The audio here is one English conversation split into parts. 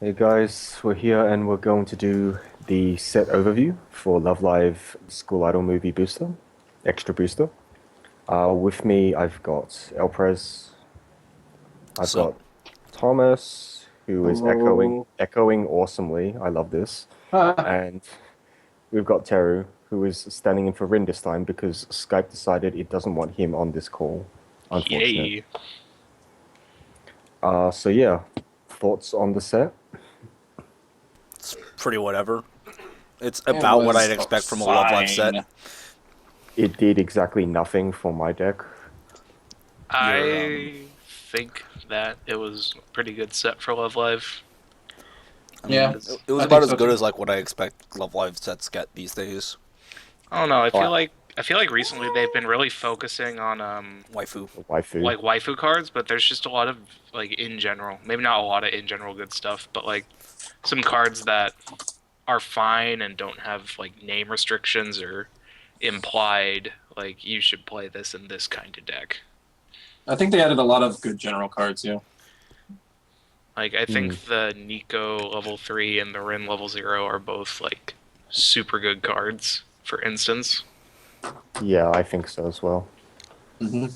Hey guys, we're here and we're going to do the set overview for Love Live School Idol Movie Booster, Extra Booster. With me, I've got Elprez, I've So, got Thomas, who is echoing Hello. echoing awesomely. I love this, and we've got Teru, who is standing in for Rin this time because Skype decided it doesn't want him on this call. Unfortunate. Yay. So yeah, thoughts on the set? it's pretty whatever. It's It about what I'd was expect from a Love Live set. fine. It did exactly nothing for my deck. Your I think that it was a pretty good set for Love Live. I mean, Yeah, it was I about think as so good too. as like what I expect Love Live sets get these days. I don't know. Oh, I feel like recently they've been really focusing on Waifu. waifu. like waifu cards, but there's just a lot of like in general, maybe not a lot of in general good stuff, but like some cards that are fine and don't have like name restrictions or implied like you should play this in this kind of deck. I think they added a lot of good general cards, yeah. Like I Hmm. think the Nico level 3 and the Rin level 0 are both like super good cards, for instance. Yeah, I think so as well. hmm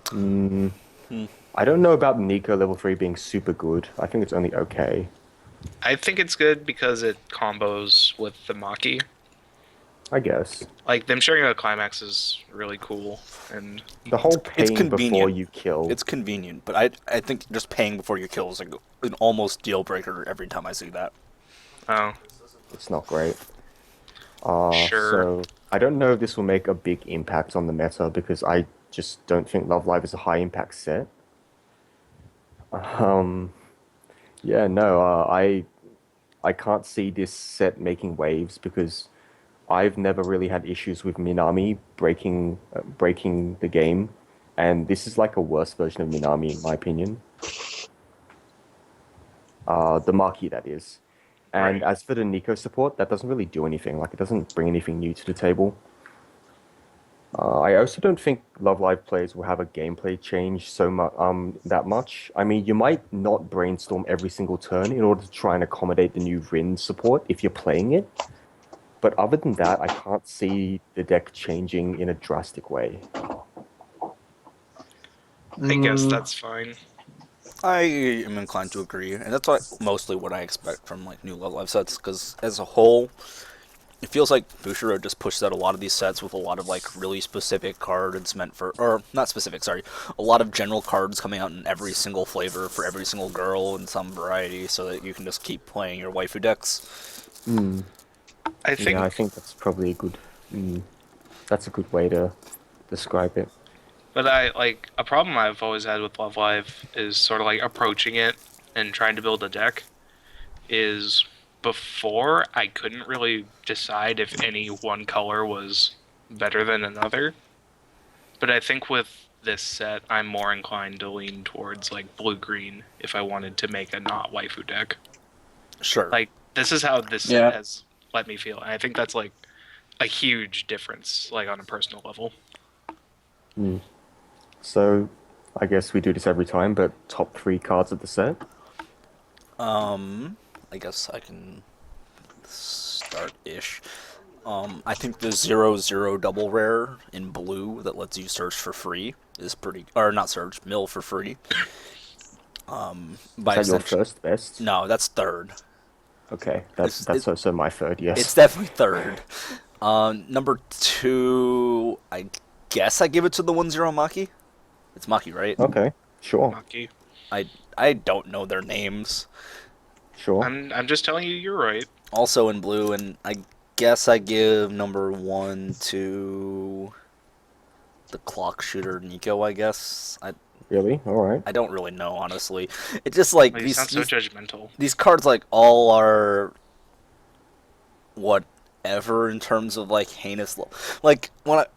Mm, Hmm. I don't know about Nico level 3 being super good. I think it's only okay. I think it's good because it combos with the Maki. I guess. Like them sharing a climax is really cool, and The It's whole it's paying before convenient. you kill. It's convenient, but I think just paying before you kill is like an almost deal breaker every time I see that. oh, It's not great. sure. So I don't know if this will make a big impact on the meta because I just don't think Love Live is a high impact set. Um, yeah, no, I can't see this set making waves because I've never really had issues with Minami breaking the game, and this is like a worse version of Minami in my opinion. The Marquee that is. And Right. as for the Nico support, that doesn't really do anything. Like it doesn't bring anything new to the table. I also don't think Love Live players will have a gameplay change that much. I mean, you might not brainstorm every single turn in order to try and accommodate the new Rin support if you're playing it. But other than that, I can't see the deck changing in a drastic way. I guess Mm, that's fine. I am inclined to agree, and that's mostly what I expect from like new Love Live sets. Because as a whole, it feels like Bushiro just pushed out a lot of these sets with a lot of like really specific cards meant for, or not specific, sorry, a lot of general cards coming out in every single flavor for every single girl in some variety, so that you can just keep playing your waifu decks. Hmm. I Yeah, I think, think that's probably a good. That's a good way to describe it. but I like a problem I've always had with Love Live is sort of like approaching it and trying to build a deck is before I couldn't really decide if any one color was better than another. But I think with this set, I'm more inclined to lean towards like blue green if I wanted to make a not waifu deck. Sure. Like this is how this set yeah, has let me feel, and I think that's like a huge difference, like on a personal level. Hmm. So, I guess we do this every time, but top three cards of the set. I guess I can start ish. I think the 0/0 double rare in blue that lets you search for free is pretty, or not search, mill for free. Is By that your extension, first best? no, that's third. Okay, that It's that's also my third. it's Yes. definitely third. Number two, I guess I give it to the 1/0 Maki. It's Maki, right? Okay. Sure. Maki. I I don't know their names. Sure. I'm just telling you, you're right. Also in blue, and I guess I give number one to the clock shooter Nico. I guess Really? All right. I don't really know honestly. It's just like Like, you sound so judgmental. these cards like all are whatever in terms of like heinous like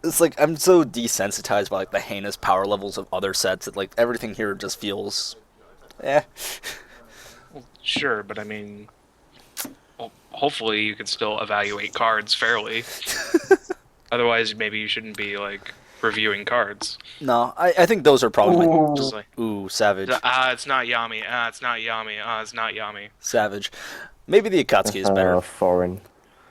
it's like I'm so desensitized by like the heinous power levels of other sets that like everything here just feels eh. Well, sure, but I mean, well, hopefully you can still evaluate cards fairly. Otherwise, maybe you shouldn't be like reviewing cards. No, I think those are probably my... Ooh. Just like, Ooh, savage. it's not Yami. It's not Yami. It's not Yami. Savage. Maybe the Akatsuki is better. Foreign.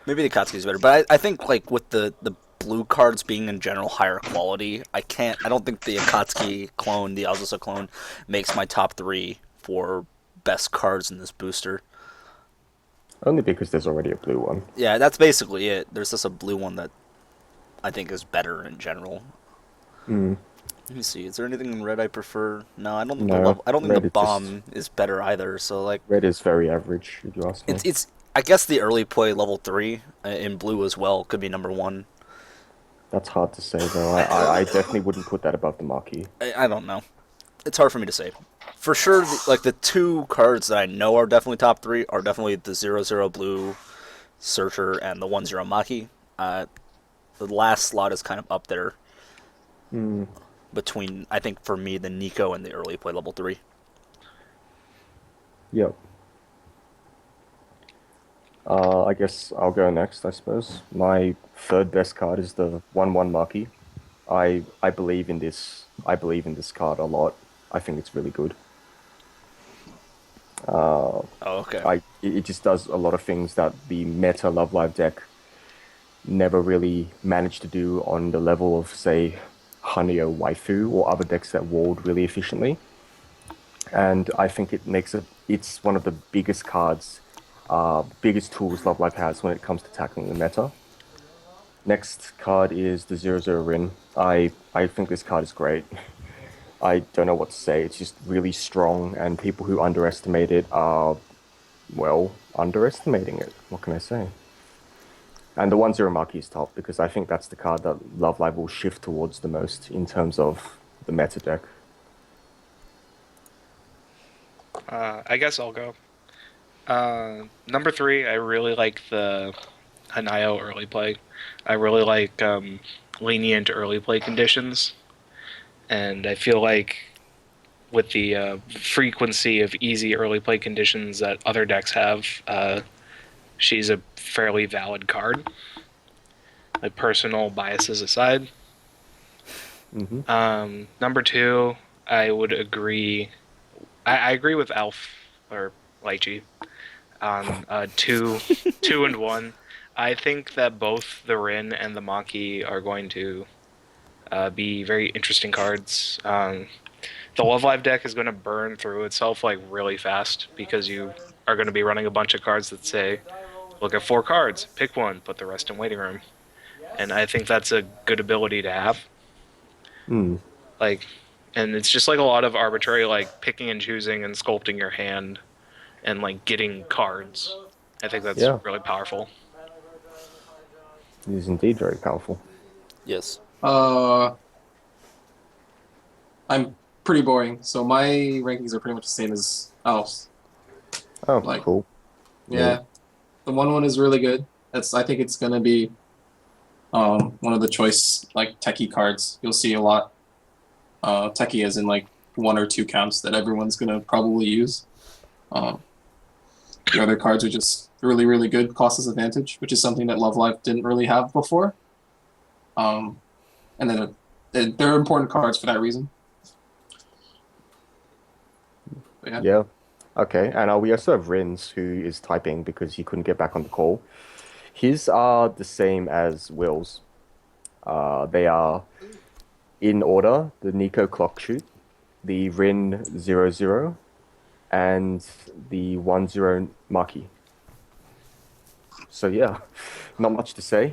Maybe the Akatsuki is better. But I think, like, with the blue cards being in general higher quality, I don't think the Akatsuki clone, the Azusa clone, makes my top 3 for best cards in this booster. Only because there's already a blue one. Yeah, that's basically it. There's just a blue one that I think is better in general. Hmm. Let me see. Is there anything in red I prefer? No, I don't think No, I don't think red the is bomb is better either. So like, Red is very average, if you ask me. it's I guess the early play level 3 in blue as well could be number 1. That's hard to say, though. I definitely wouldn't put that above the marquee. I don't know. It's hard for me to say. For sure, like the 2 cards that I know are definitely top 3 are definitely the 0/0 blue Searcher and the 1/0 Maki. The last slot is kind of up there Hmm. between, I think, for me, the Nico and the early play level 3. Yep. I guess I'll go next, I suppose. My third best card is the 1/1 Marquee. I believe in this. I believe in this card a lot. I think it's really good. Oh, okay. It just does a lot of things that the meta Love Live deck never really managed to do on the level of, say, Hanyo Waifu or other decks that walled really efficiently. And I think it's one of the biggest cards, biggest tools Love Live has when it comes to tackling the meta. Next card is the 0/0 Rin. I think this card is great. I don't know what to say. It's just really strong, and people who underestimate it are, well, underestimating it. What can I say? And the 1/0 Marquee is top, because I think that's the card that Love Live will shift towards the most in terms of the meta deck. I guess I'll go. Number 3, I really like the Hanayo early play. I really like lenient early play conditions. And I feel like with the frequency of easy early play conditions that other decks have, she's a fairly valid card. Like, personal biases aside. Mm-hmm. Number 2, I would agree. I agree with Alf or Lychee on 2 and 1. I think that both the Rin and the Maki are going to be very interesting cards. The Love Live deck is going to burn through itself like really fast because you are going to be running a bunch of cards that say, look at 4 cards, pick one, put the rest in waiting room. And I think that's a good ability to have. Mm. Like, and it's just like a lot of arbitrary, like, picking and choosing and sculpting your hand and like getting cards. I think that's really powerful. It is indeed very powerful. Yes. I'm pretty boring, so my rankings are pretty much the same as Alf's. Oh, Like- cool. Yeah, the 1/1 is really good. I think it's gonna be one of the choice like techie cards. You'll see a lot. Techie as in like 1 or 2 counts that everyone's gonna probably use. The other cards are just really, really good cost advantage, which is something that Love Live didn't really have before. And then they're important cards for that reason. But Yeah. Okay, and we also have Rins, who is typing because he couldn't get back on the call. His are the same as Will's. They are in order: the Nico Clock Shoot, the Rin 0/0, and the 1/0 Maki. So yeah, not much to say.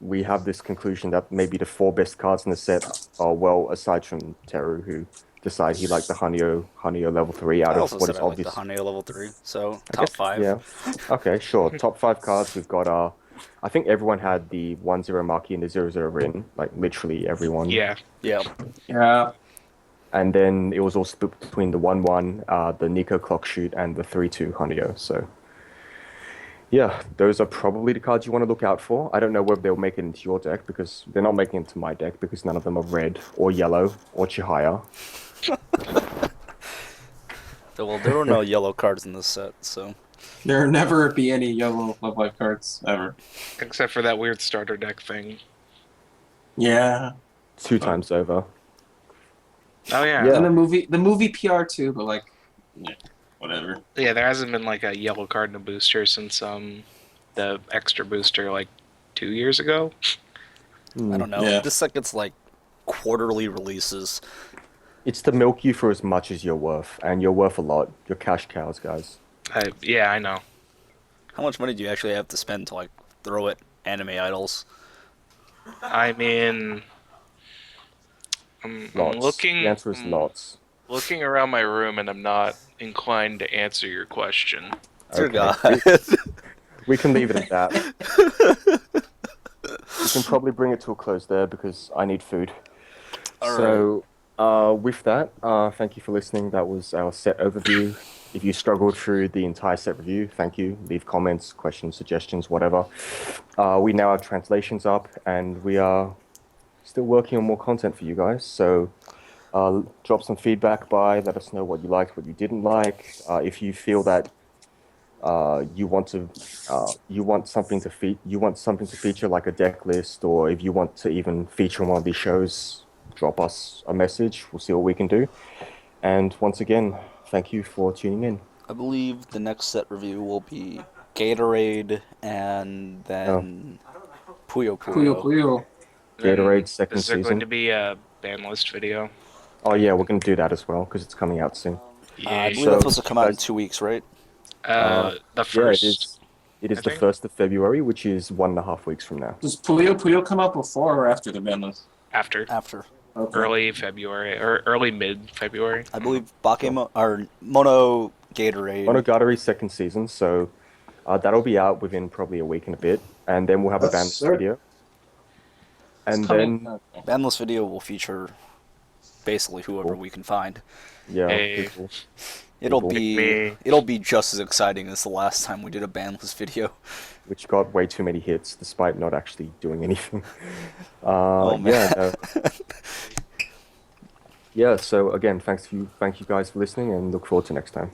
We have this conclusion that maybe the 4 best cards in the set are, well, aside from Teru, who decided he liked the Hanyo level 3 out I of also what said is I like obvious. the Haneo level 3, so I top guess- 5. Yeah. Okay, sure. Top 5 cards. We've got I think everyone had the 1/0 Maki and the 0/0 Rin, like literally everyone. Yeah. Yeah. yeah, And then it was all split between the 1/1, the Nico Clock Shoot, and the 3/2 Hanyo. So yeah, those are probably the cards you want to look out for. I don't know whether they'll make it into your deck, because they're not making it into my deck because none of them are red or yellow or Chihaya. Well, there were no yellow cards in this set, so there'll never be any yellow Love Live cards ever. Except for that weird starter deck thing. Yeah, 2 times over. Oh yeah. Yeah. And the movie PR too, but like, yeah, whatever. Yeah, there hasn't been like a yellow card and a booster since the extra booster like 2 years ago. I don't know. Yeah. This like it's like quarterly releases. It's to milk you for as much as you're worth, and you're worth a lot. You're cash cows, guys. Yeah, I know. How much money do you actually have to spend to like throw at anime idols? I mean, I'm Lots. looking. The answer is lots. Looking around my room, and I'm not inclined to answer your question. Dear Okay. God. We can leave it at that. We can probably bring it to a close there because I need food. All So, with that, thank you for listening. That was our set overview. If you struggled through the entire set review, thank you. Leave comments, questions, suggestions, whatever. We now have translations up, and we are still working on more content for you guys. So, drop some feedback by. Let us know what you liked, what you didn't like. If you feel that you want something to feature like a deck list, or if you want to even feature on one of these shows, drop us a message. We'll see what we can do. And once again, thank you for tuning in. I believe the next set review will be Gatorade and then Puyo Puyo Puyo. Puyo. Gatorade second Is there season. going to be a ban list video? Oh yeah, we're gonna do that as well because it's coming out soon. I believe So, that's supposed to come out in guys- 2 weeks, right? The Yeah, first. it is. It is I the think. 1st of February, which is 1.5 weeks from now. Does Puyo Puyo come out before or after the ban list? After After. Okay. early February or early mid February. I believe Bakemo or Mono Gatorade. Monogatari second season, so that'll be out within probably a week and a bit, and then we'll have a Yes, ban list sir. video. It's And coming. then, Okay. Bandless video will feature basically whoever we can find. yeah, Hey. people. It'll People. be Me. it'll be just as exciting as the last time we did a bandless video. Which got way too many hits despite not actually doing anything. Oh, yeah, man. yeah. So again, thank you guys for listening, and look forward to next time.